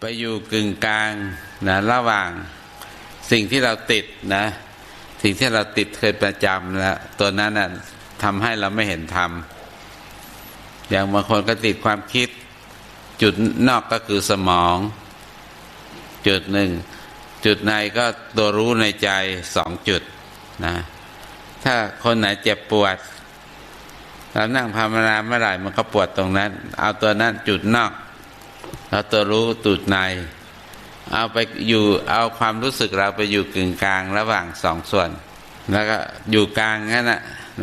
ไปอยู่กึ่งกลางนะระหว่างสิ่งที่เราติดนะสิ่งที่เราติดเคยประจำแล้วตัวนั้นน่ะทำให้เราไม่เห็นธรรมอย่างบางคนก็ติดความคิดจุดนอกก็คือสมองจุดหนึ่งจุดในก็ตัวรู้ในใจ2 จุดนะถ้าคนไหนเจ็บปวดเรานั่งภาวนาเมื่อไหร่มันก็ปวดตรงนั้นเอาตัวนั้นจุดนอกแล้วตัวรู้จุดในเอาไปอยู่เอาความรู้สึกเราไปอยู่กึ่งกลางระหว่าง2 ส่วนแล้วก็อยู่กลางนั่น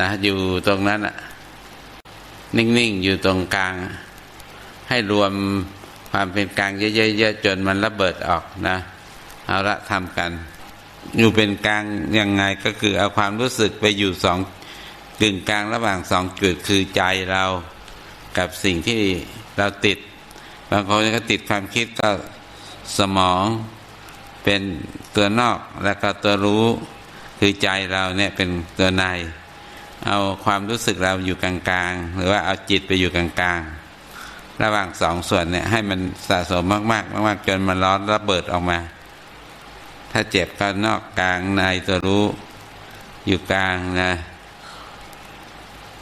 นะอยู่ตรงนั้นนิ่งๆอยู่ตรงกลางให้รวมความเป็นกลางเยอะๆจนมันระเบิดออกนะเอาละทำกันอยู่เป็นกลางยังไงก็คือเอาความรู้สึกไปอยู่กึ่งกลางระหว่าง2 จุดคือใจเรากับสิ่งที่เราติดบางคนก็ติดความคิดก็สมองเป็นตัวนอกแล้วก็ตัวรู้คือใจเราเนี่ยเป็นตัวในเอาความรู้สึกเราอยู่กลางๆหรือว่าเอาจิตไปอยู่กลางๆระหว่าง2 ส่วนเนี่ยให้มันสะสมมากๆจนมันร้อนระเบิดออกมาถ้าเจ็บก็นอกกลางในตัวรู้อยู่กลางนะ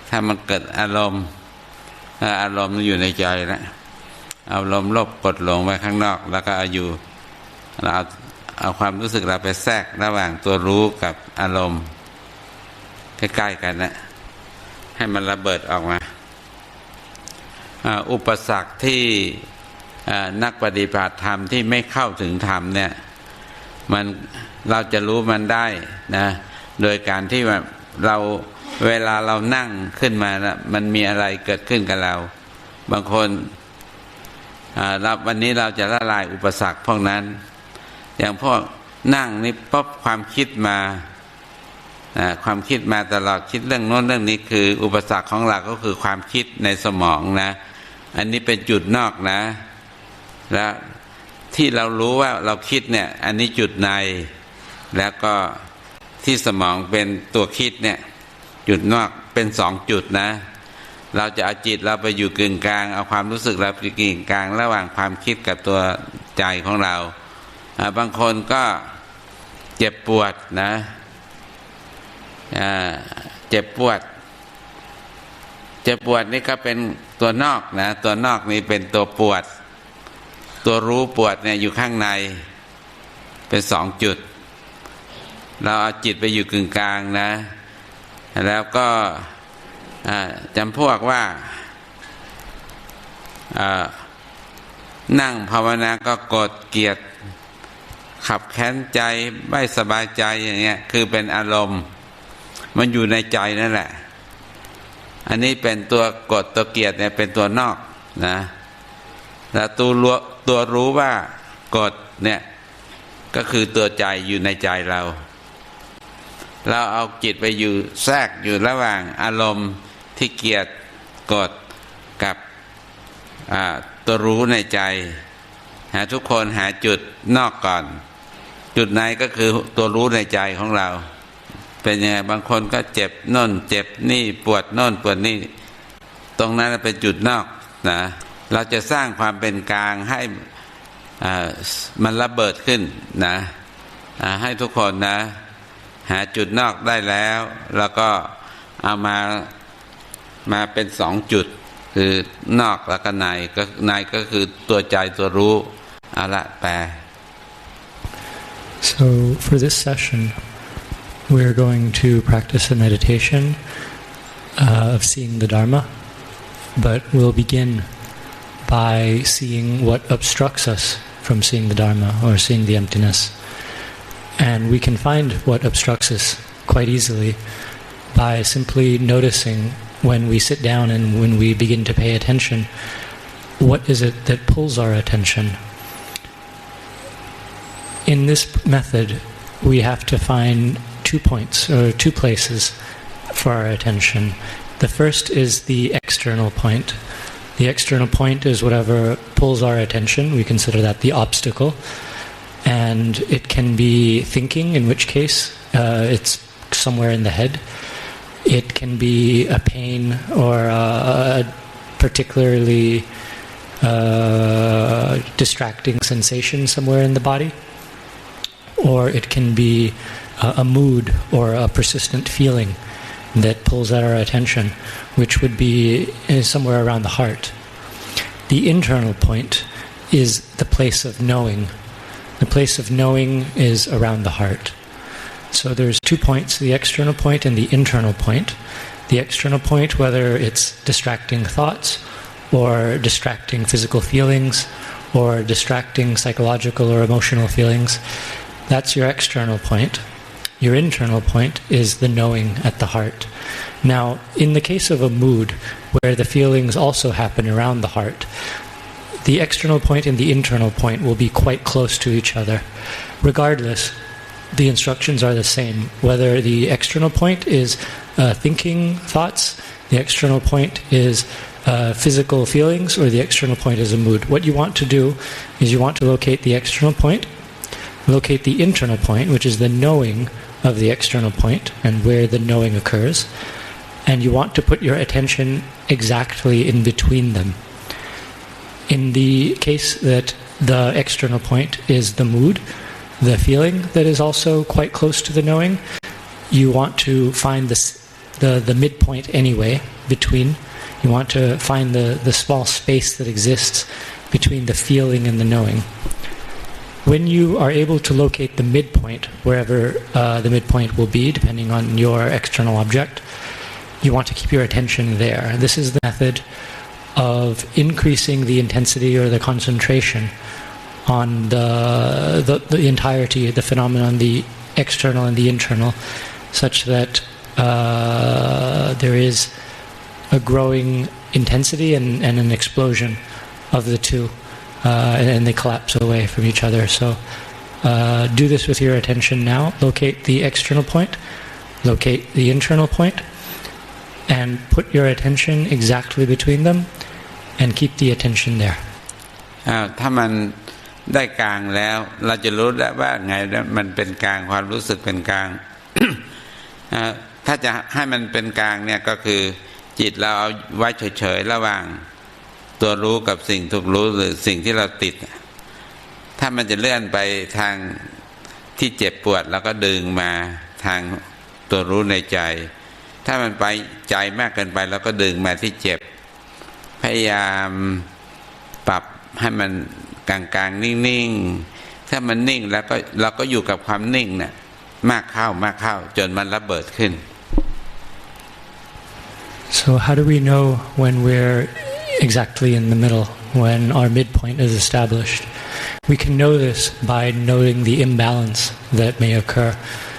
ถ้ามันเกิดอารมณ์อยู่ในใจแล้วเอาลมลบกดลงไว้ข้างนอกแล้วก็เอาอยู่เราเอาความรู้สึกเราไปแทรกระหว่างตัวรู้กับอารมณ์ใกล้ๆกันนะให้มันระเบิดออกมาอุปสรรคที่นักปฏิบัติธรรมที่ไม่เข้าถึงธรรมเนี่ยมันเราจะรู้มันได้นะโดยการที่ว่าเราเวลาเรานั่งขึ้นมานะมันมีอะไรเกิดขึ้นกับเราบางคนวันนี้เราจะละลายอุปสรรคพวกนั้นอย่างพวกนั่งนี่ป๊บความคิดมาความคิดมาตลอดคิดเรื่องโน้นเรื่องนี้คืออุปสรรคของเราก็คือความคิดในสมองนะอันนี้เป็นจุดนอกนะแล้วที่เรารู้ว่าเราคิดเนี่ยอันนี้จุดในแล้วก็ที่สมองเป็นตัวคิดเนี่ยจุดนอกเป็น2 จุดนะเราจะเอาจิตเราไปอยู่กึ่งกลางเอาความรู้สึกเราไปกึ่งกลางระหว่างความคิดกับตัวใจของเราบางคนก็เจ็บปวดนะเจ็บปวดนี่ก็เป็นตัวนอกนะตัวนอกนี่เป็นตัวปวดตัวรู้ปวดเนี่ยอยู่ข้างในเป็น2 จุดเราเอาจิตไปอยู่กึ่งกลางนะแล้วก็จำพวกว่านั่งภาวนาก็กดเกลียดขับแค้นใจไม่สบายใจอย่างเงี้ยคือเป็นอารมณ์มันอยู่ในใจนั่นแหละอันนี้เป็นตัวกดตัวเกลียดเนี่ยเป็นตัวนอกนะแล้วตัวรู้ว่ากดเนี่ยก็คือตัวใจอยู่ในใจเราเอาจิตไปอยู่แทรกอยู่ระหว่างอารมณ์ที่เกลียดกดกับตัวรู้ในใจทุกคนหาจุดนอกก่อนจุดในก็คือตัวรู้ในใจของเราเป็นยังไงบางคนก็เจ็บโน่นเจ็บนี่ปวดโน่นปวดนี่ตรงนั้นเป็นจุดนอกนะเราจะสร้างความเป็นกลางให้มันระเบิดขึ้นนะให้ทุกคนนะหาจุดนอกได้แล้วแล้วก็เอามาเป็น2 จุดคือนอกแล้วก็ในก็คือตัวใจตัวรู้เอาละแปล So for this session we're going to practice a meditation of seeing the Dharma, but we'll begin by seeing what obstructs us from seeing the Dharma or seeing the emptiness. And we can find what obstructs us quite easily by simply noticing when we sit down and when we begin to pay attention, what is it that pulls our attention? In this method, we have to find 2 points or 2 places for our attention. The first is the external point. The external point is whatever pulls our attention. We consider that the obstacle. And it can be thinking, in which case it's somewhere in the head. It can be a pain or a particularly distracting sensation somewhere in the body, or it can be a mood or a persistent feeling that pulls at our attention, which would be somewhere around the heart. The internal point is the place of knowing. The place of knowing is around the heart. So there's 2 points, the external point and the internal point. The external point, whether it's distracting thoughts or distracting physical feelings or distracting psychological or emotional feelings, that's your external point. Your internal point is the knowing at the heart. Now, in the case of a mood where the feelings also happen around the heart, the external point and the internal point will be quite close to each other. Regardless, the instructions are the same. Whether the external point is thinking thoughts, the external point is physical feelings, or the external point is a mood. What you want to do is you want to locate the external point, locate the internal point, which is the knowing of the external point and where the knowing occurs, and you want to put your attention exactly in between them. In the case that the external point is the mood, the feeling that is also quite close to the knowing, you want to find the midpoint anyway between. You want to find the small space that exists between the feeling and the knowing. When you are able to locate the midpoint, wherever the midpoint will be, depending on your external object, you want to keep your attention there. This is the method of increasing the intensity or the concentration on the entirety of the phenomenon, the external and the internal, such that there is a growing intensity and an explosion of the two, and they collapse away from each other. So do this with your attention now. Locate the external point, locate the internal point, and put your attention exactly between them, and keep the attention there. ถ้ามันได้กลางแล้วเราจะรู้ได้ว่าไงมันเป็นกลางความรู้สึกเป็นกลาง ถ้าจะให้มันเป็นกลางเนี่ยก็คือจิตเราเอาไว้เฉยๆระหว่างตัวรู้กับสิ่งถูกรู้หรือสิ่งที่เราติดถ้ามันจะเลื่อนไปทางที่เจ็บปวดแล้วก็ดึงมาทางตัวรู้ในใจถ้ามันไปใจมากเกินไปแล้วก็ดึงมาที่เจ็บพยายามปรับให้มันกลางๆนิ่งๆถ้ามันนิ่งแล้วก็เราก็อยู่กับความนิ่งเนี่ยมากเข้าจนมันระเบิดขึ้น So how do we know when we're exactly in the middle, when our midpoint is established? We can know this by noting the imbalance that may occur.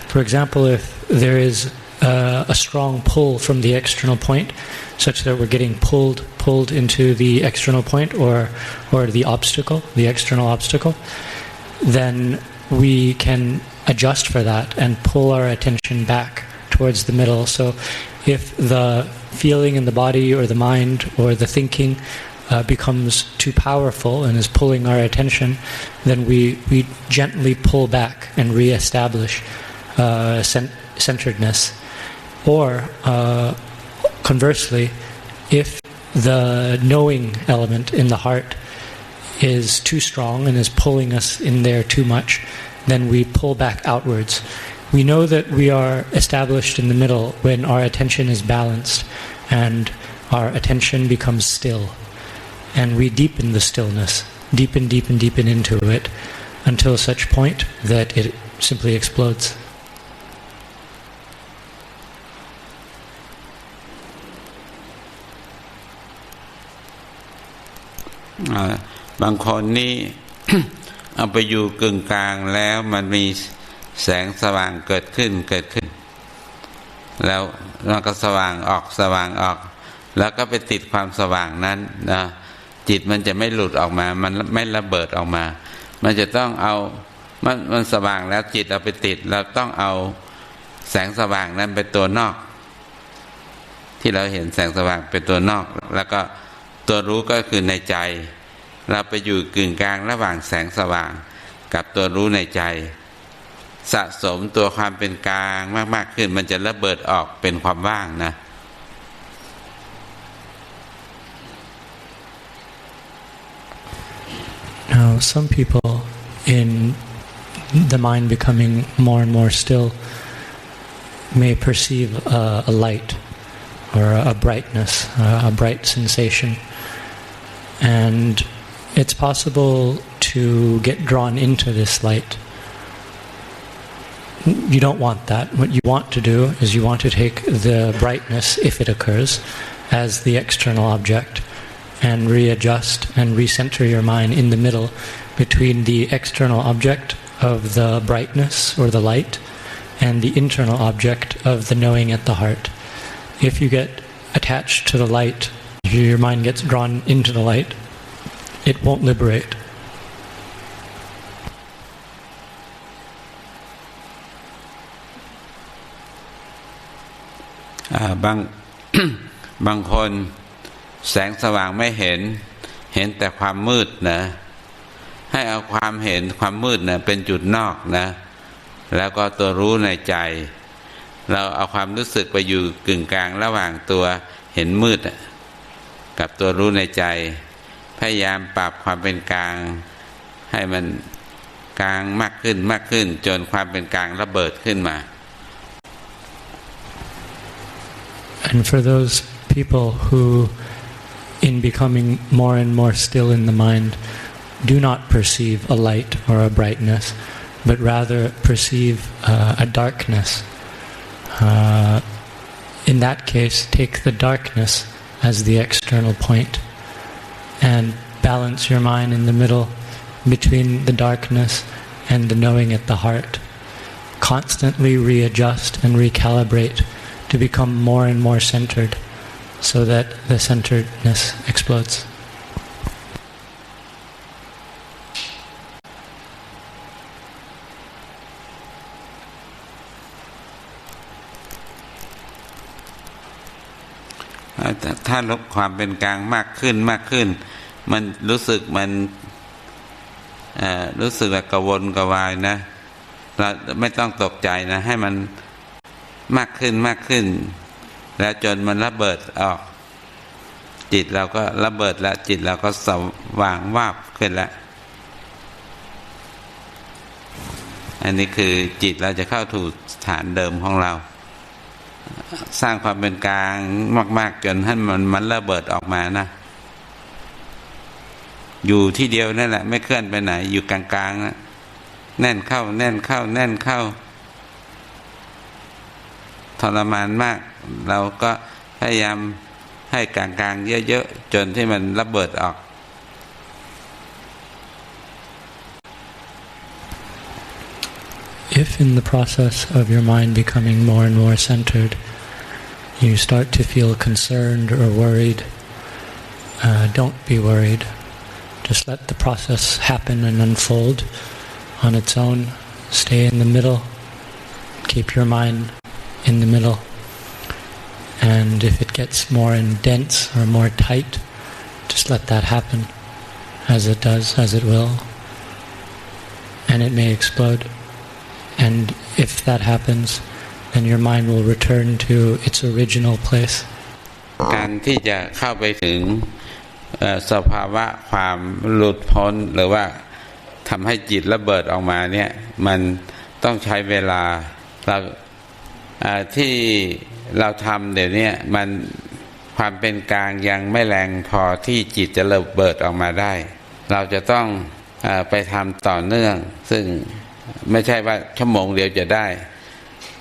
For example, if there is a strong pull from the external point, such that we're getting pulled into the external point or the obstacle, the external obstacle, then we can adjust for that and pull our attention back towards the middle. So if the feeling in the body or the mind or the thinking becomes too powerful and is pulling our attention, then we gently pull back and re-establish centeredness. Or conversely, if the knowing element in the heart is too strong and is pulling us in there too much, then we pull back outwards. We know that we are established in the middle when our attention is balanced and our attention becomes still. And we deepen the stillness, deepen into it until such point that it simply explodes. บางคนนี่ เอาไปอยู่กึ่งกลางแล้วมันมีแสงสว่างเกิดขึ้นแล้วมันก็สว่างออกแล้วก็ไปติดความสว่างนั้นนะจิตมันจะไม่หลุดออกมามันไม่ระเบิดออกมามันจะต้องเอามันสว่างแล้วจิตเอาไปติดเราต้องเอาแสงสว่างนั้นเป็นตัวนอกที่เราเห็นแสงสว่างเป็นตัวนอกแล้วก็ตัวรู้ก็คือในใจเราไปอยู่กึ่งกลางระหว่างแสงสว่างกับตัวรู้ในใจสะสมตัวความเป็นกลางมากๆขึ้นมันจะระเบิดออกเป็นความว่างนะ some people, in the mind becoming more and more still, may perceive a light or a brightness, a bright sensation, and it's possible to get drawn into this light. You don't want that. What you want to do is you want to take the brightness, if it occurs, as the external object and readjust and recenter your mind in the middle between the external object of the brightness or the light and the internal object of the knowing at the heart. If you get attached to the light, your mind gets drawn into the light, it won't liberate. บางคนแสงสว่างไม่เห็นแต่ความมืดนะให้เอาความเห็นความมืดนะเป็นจุดนอกนะแล้วก็ตัวรู้ในใจเราเอาความรู้สึกไปอยู่กึ่งกลางระหว่างตัวเห็นมืดกับตัวรู้ในใจพยายามปรับความเป็นกลางให้มันกลางมากขึ้นจนความเป็นกลางระเบิดขึ้นมา And for those people who, in becoming more and more still in the mind, do not perceive a light or a brightness, but rather perceive a darkness. In that case, take the darkness as the external point and balance your mind in the middle between the darkness and the knowing at the heart. Constantly readjust and recalibrate to become more and more centered so that the centeredness explodes.ถ้าลดความเป็นกลางมากขึ้นมันรู้สึกแบบกระวนกระวายนะเราไม่ต้องตกใจนะให้มันมากขึ้นแล้วจนมันระเบิดออกจิตเราก็ระเบิดแล้วจิตเราก็สว่างวาบขึ้นแล้วอันนี้คือจิตเราจะเข้าถูกฐานเดิมของเราสร้างความเป็นกลางมากๆจนให้มันระเบิดออกมานะอยู่ที่เดียวนั่นแหละไม่เคลื่อนไปไหนอยู่กลางๆนะแน่นเข้าทรมานมากเราก็พยายามให้กลางๆเยอะๆจนที่มันระเบิดออก If in the process of your mind becoming more and more centered, you start to feel concerned or worried, don't be worried. Just let the process happen and unfold on its own. Stay in the middle. Keep your mind in the middle. And if it gets more dense or more tight, just let that happen as it does, as it will. And it may explode. And if that happens, then your mind will return to its original place. การที่จะเข้าไปถึงสภาวะความหลุดพ้นหรือว่าทำให้จิตระเบิดออกมาเนี่ยมันต้องใช้เวลาเราที่เราทำเดี๋ยวนี้มันความเป็นกลางยังไม่แรงพอที่จิตจะระเบิดออกมาได้เราจะต้องไปทำต่อเนื่องซึ่งไม่ใช่ว่าชั่วโมงเดียวจะได้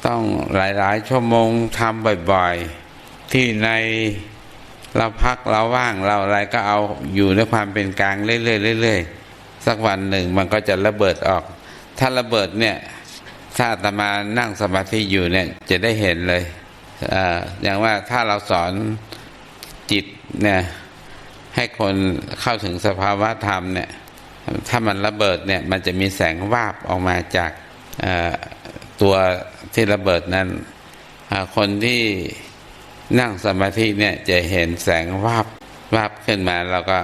ต้องหลายๆชั่วโมงทำบ่อยๆที่ในเราพักเราว่างเราอะไรก็เอาอยู่ในความเป็นกลางเรื่อยๆสักวันหนึ่งมันก็จะระเบิดออกถ้าระเบิดเนี่ยถ้าอาตมานั่งสมาธิอยู่เนี่ยจะได้เห็นเลยอย่างว่าถ้าเราสอนจิตเนี่ยให้คนเข้าถึงสภาวะธรรมเนี่ยถ้ามันระเบิดเนี่ยมันจะมีแสงวาบออกมาจากตัวที่ระเบิดนั้นคนที่นั่งสมาธิเนี่ยจะเห็นแสงวาบขึ้นมาเราก็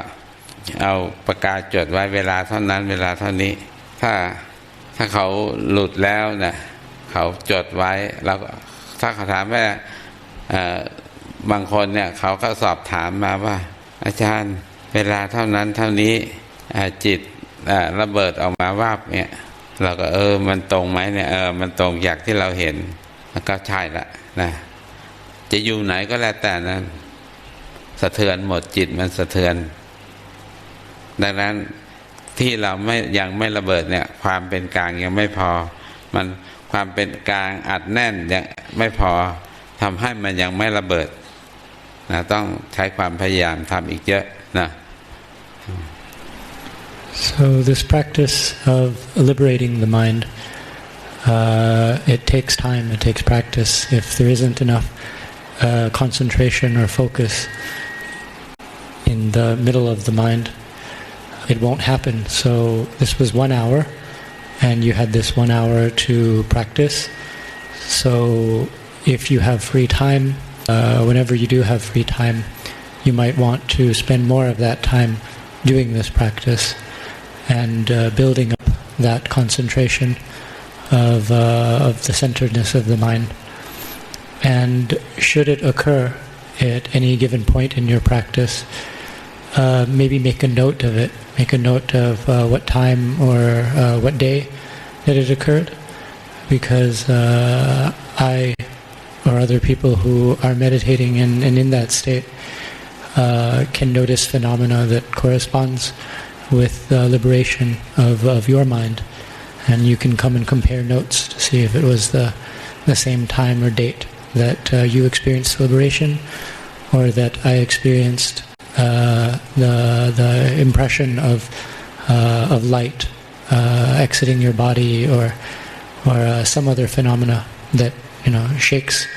เอาปากกาจดไว้เวลาเท่านั้นเวลาเท่านี้ถ้าเขาหลุดแล้วนะเขาจดไว้แล้วถ้าเขาถามว่าบางคนเนี่ยเขาก็สอบถามมาว่าอาจารย์เวลาเท่านั้นเท่านี้จิต ระเบิดออกมาวาบเนี่ยเราก็มันตรงไหมเนี่ยมันตรงอย่างที่เราเห็นแล้วก็ใช่ละนะจะอยู่ไหนก็แล้วแต่นั้นสะเทือนหมดจิตมันสะเทือนดังนั้นที่เรายังไม่ระเบิดเนี่ยความเป็นกลางยังไม่พอมันความเป็นกลางอัดแน่นยังไม่พอทำให้มันยังไม่ระเบิดนะต้องใช้ความพยายามทำอีกเยอะนะ So this practice of liberating the mind, it takes time, it takes practice. If there isn't enough concentration or focus in the middle of the mind, it won't happen. So this was 1 hour, and you had this 1 hour to practice. So if you have free time, whenever you do have free time, you might want to spend more of that time doing this practice and building up that concentration of the centeredness of the mind. And should it occur at any given point in your practice, maybe make a note of it. Make a note of what time or what day that it occurred, because I or other people who are meditating and in that state can notice phenomena that corresponds with the liberation of your mind, and you can come and compare notes to see if it was the same time or date that you experienced liberation, or that I experienced the impression of light exiting your body, or some other phenomena that shakes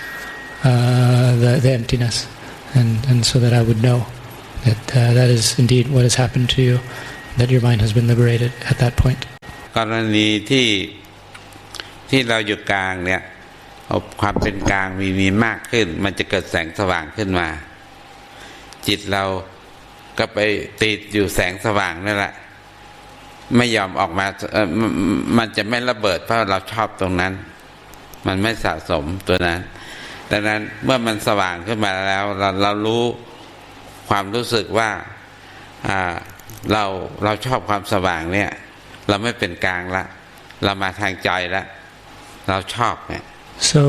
the emptiness, and so that I would know that that is indeed what has happened to you, that your mind has been liberated at that point. กรณีที่เราอยู่กลางเนี่ยความเป็นกลางมีมากขึ้นมันจะเกิดแสงสว่างขึ้นมาจิตเราก็ไปติดอยู่แสงสว่างนั่นแหละไม่ยอมออกมามันจะไม่ระเบิดเพราะเราชอบตรงนั้นมันไม่สะสมตัวนั้นดังนั้นเมื่อมันสว่างขึ้นมาแล้วเรารู้ความรู้สึกว่าเราชอบความสว่างเนี่ยเราไม่เป็นกลางละเรามาทางใจละเราชอบเนี่ย So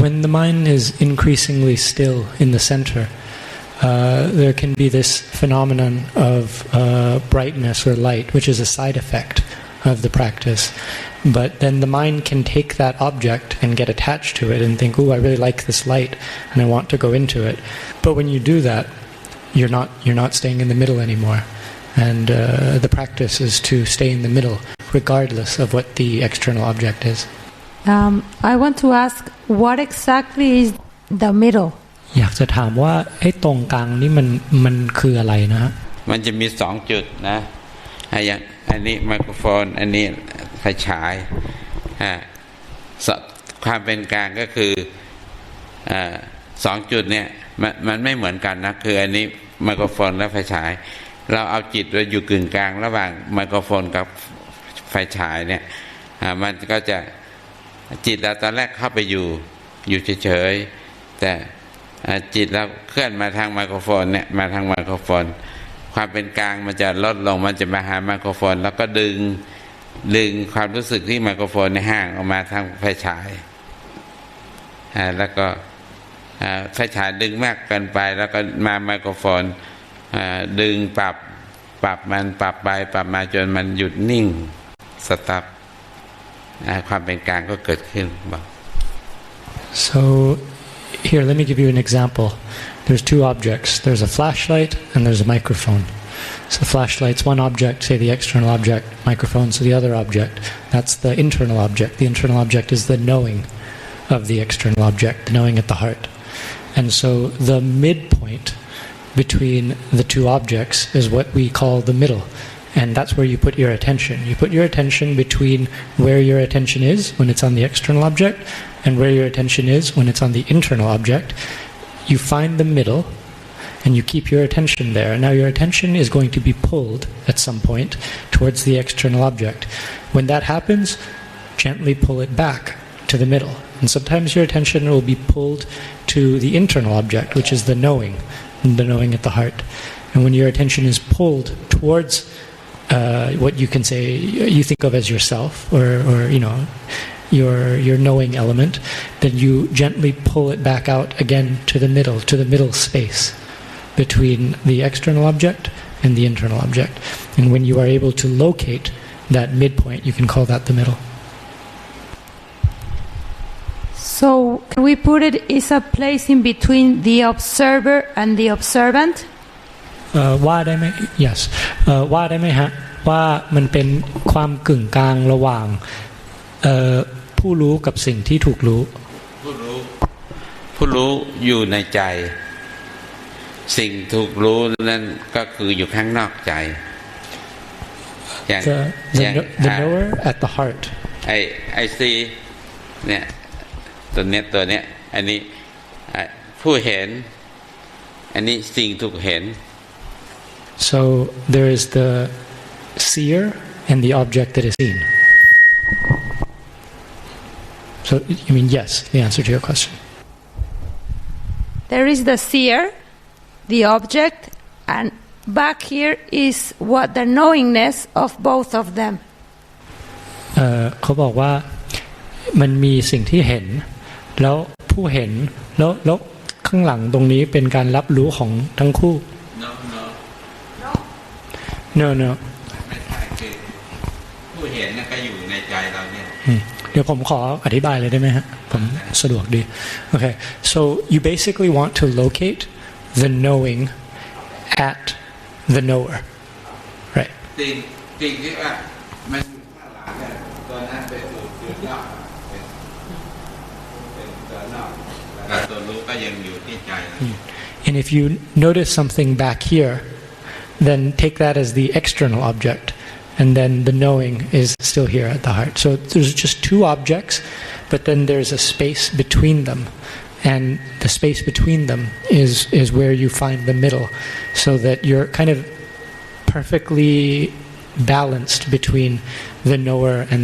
when the mind is increasingly still in the center, there can be this phenomenon of brightness or light, which is a side effect of the practice. But then the mind can take that object and get attached to it and think, "Oh, I really like this light, and I want to go into it." But when you do that, you're not staying in the middle anymore. And the practice is to stay in the middle, regardless of what the external object is. I want to ask, what exactly is the middle? อยากจะถามว่าไอ้ตรงกลางนี่มันคืออะไรนะฮะมันจะมี2จุดนะอย่างอันนี้ไมโครโฟนอันนี้ไฟฉายความเป็นกลางก็คือ2จุดเนี่ยมันไม่เหมือนกันนะคืออันนี้ไมโครโฟนและไฟฉายเราเอาจิตไว้อยู่กึ่งกลางระหว่างไมโครโฟนกับไฟฉายเนี่ยมันก็จะจิตเราตอนแรกเข้าไปอยู่เฉยๆแต่จิตเราเคลื่อนมาทางไมโครโฟนเนี่ยมาทางไมโครโฟนความเป็นกลางมันจะลดลงมันจะมาหาไมโครโฟนแล้วก็ดึงความรู้สึกที่ไมโครโฟนในห่างออกมาทางไฟฉายแล้วก็ไฟฉายดึงมากเกินไปแล้วก็มาไมโครโฟนดึงปรับมันปรับไปปรับมาจนมันหยุดนิ่งสตั๊บความเป็นกลางก็เกิดขึ้นบอก So here, let me give you an example. There's two objects. There's a flashlight and there's a microphone. So flashlight's one object, say the external object, microphone's the other object. That's the internal object. The internal object is the knowing of the external object, the knowing at the heart. And so the midpoint between the two objects is what we call the middle. And that's where you put your attention. You put your attention between where your attention is when it's on the external object and where your attention is when it's on the internal object. You find the middle and you keep your attention there. Now your attention is going to be pulled at some point towards the external object. When that happens, gently pull it back to the middle. And sometimes your attention will be pulled to the internal object, which is the knowing at the heart. And when your attention is pulled towards what you can say you think of as yourself, or your knowing element, then you gently pull it back out again to the middle space between the external object and the internal object. And when you are able to locate that midpoint, you can call that the middle. So can we put it as a place in between the observer and the observant? ว่าได้ไหม yes ว่าได้ไหมฮะว่ามันเป็นความกึ่งกลางระหว่างผู้รู้กับสิ่งที่ถูกรู้ผู้รู้อยู่ในใจสิ่งถูกรู้นั่นก็คืออยู่ข้างนอกใจอย่าง the knower at the heart ไอซีเนี่ยตัวเนี้ยอันนี้ผู้เห็นอันนี้สิ่งถูกเห็นSo there is the seer and the object that is seen. So you mean yes, the answer to your question. There is the seer, the object, and back here is what the knowingness of both of them. เขาบอกว่ามันมีสิ่งที่เห็นแล้วผู้เห็นแล้วข้างหลังตรงนี้เป็นการรับรู้ของทั้งคู่No ไม่ใช่คือผู้เห็นก็อยู่ในใจเราเนี่ยเดี๋ยวผมขออธิบายเลยได้ไหมฮะผมสะดวกดี Okay, so you basically want to locate the knowing at the knower, right? สิ่งที่ว่ามันข้างหลังเนี่ยตัวนั้นเป็นตัวนอกเป็นตัวนอกแต่ตัวรู้ก็ยังอยู่ที่ใจ And if you notice something back here, then take that as the external object, and then the knowing is still here at the heart. So there's just two objects, but then there's a space between them, and the space between them is where you find the middle, so that you're kind of perfectly balanced between the knower and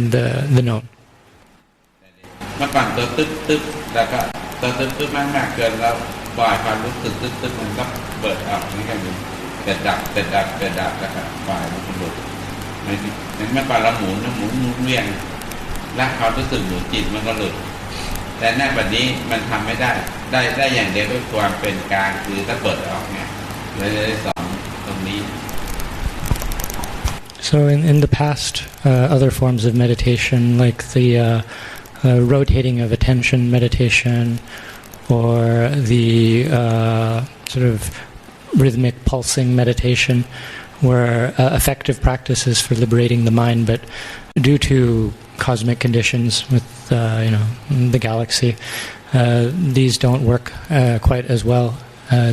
the known. เมื่อก่อนตัวตึ๊บแล้วก็ตัวตึ๊บมากเกินแล้วปล่อยความรู้สึกตึ๊บมันก็เปิดออกนี่กันอยู่เกิดดับแล้วก็ปล่อยมันหลุดเมื่อก่อนเราหมุนเวียงและความรู้สึกหมุนจิตมันก็หลุดแต่ในแบบนี้มันทำไม่ได้อย่างเดียวด้วยความเป็นกลางคือถ้าเปิดออกเนี่ยเลยสอนตรงนี้ So in the past, other forms of meditation, like the rotating of attention meditation, or the sort of rhythmic pulsing meditation, were effective practices for liberating the mind, but due to cosmic conditions with the galaxy, these don't work quite as well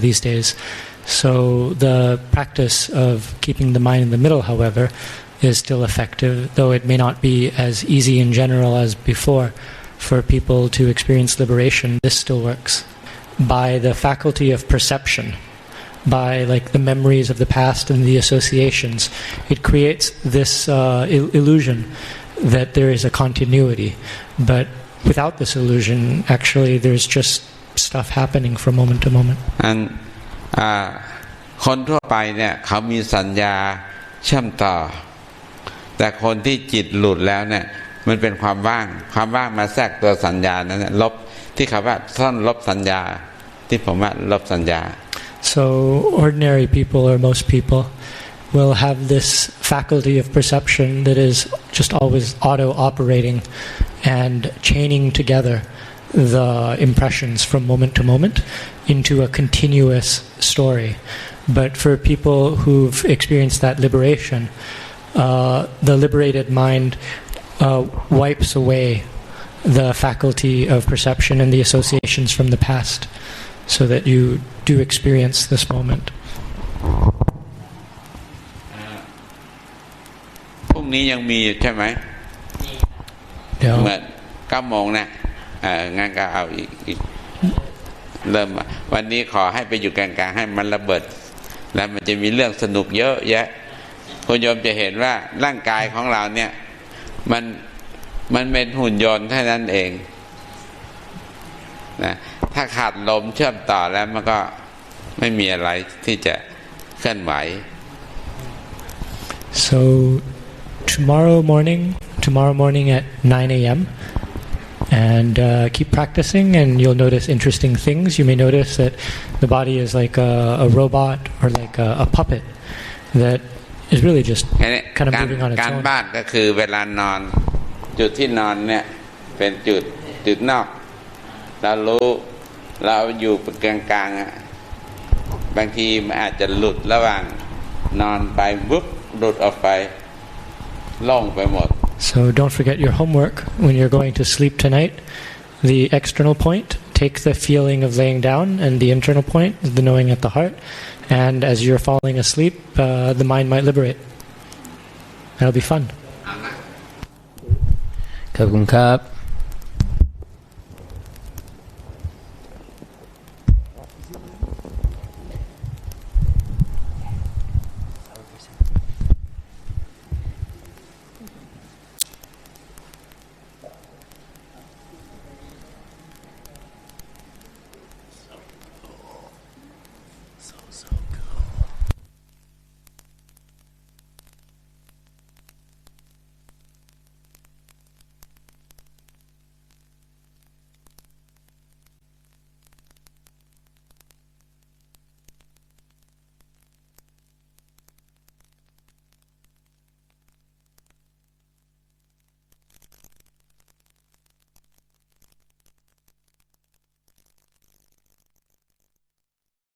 these days. So the practice of keeping the mind in the middle, however, is still effective, though it may not be as easy in general as before for people to experience liberation. This still works by the faculty of perception, by like the memories of the past and the associations. It creates this illusion that there is a continuity, but without this illusion, actually there's just stuff happening from moment to moment. And คนทั่วไปเนี่ยเขามีสัญญาเชื่อมต่อแต่คนที่จิตหลุดแล้วเนี่ยมันเป็นความว่างมาแทรกตัวสัญญานั้นลบที่เขาว่าซ่อนลบสัญญาที่ผมว่าลบสัญญา So ordinary people, or most people, will have this faculty of perception that is just always auto-operating and chaining together the impressions from moment to moment into a continuous story. But for people who've experienced that liberation, the liberated mind wipes away the faculty of perception and the associations from the past, so that you do experience this moment. พรุ่งนี้ยังมีใช่ไหมเหมือน9 โมงนะงั้นก็เอาอีกเริ่มวันนี้ขอให้ไปอยู่กลางๆให้มันระเบิดแล้วมันจะมีเรื่องสนุกเยอะแยะคุณโยมจะเห็นว่าร่างกายของเราเนี่ยมันเป็นหุ่นยนต์เท่านั้นเองนะถ้าขาดลมเชื่อมต่อแล้วมันก็ไม่มีอะไรที่จะเคลื่อนไหว So tomorrow morning at 9 a.m. and keep practicing and you'll notice interesting things. You may notice that the body is like a robot or like a puppet that is really just kind of moving on its การ own. บ้านก็คือเวลานอนจุดที่นอนเนี่ยเป็นจุดนอกเรารู้เราอยู่กลางๆอ่ะบางทีมันอาจจะหลุดระหว่างนอนไปปุ๊บหลุดออกไปล่องไปหมด So don't forget your homework when you're going to sleep tonight. The external point, take the feeling of laying down, and the internal point is the knowing at the heart. And as you're falling asleep, the mind might liberate. That'll be fun. ขอบคุณครับ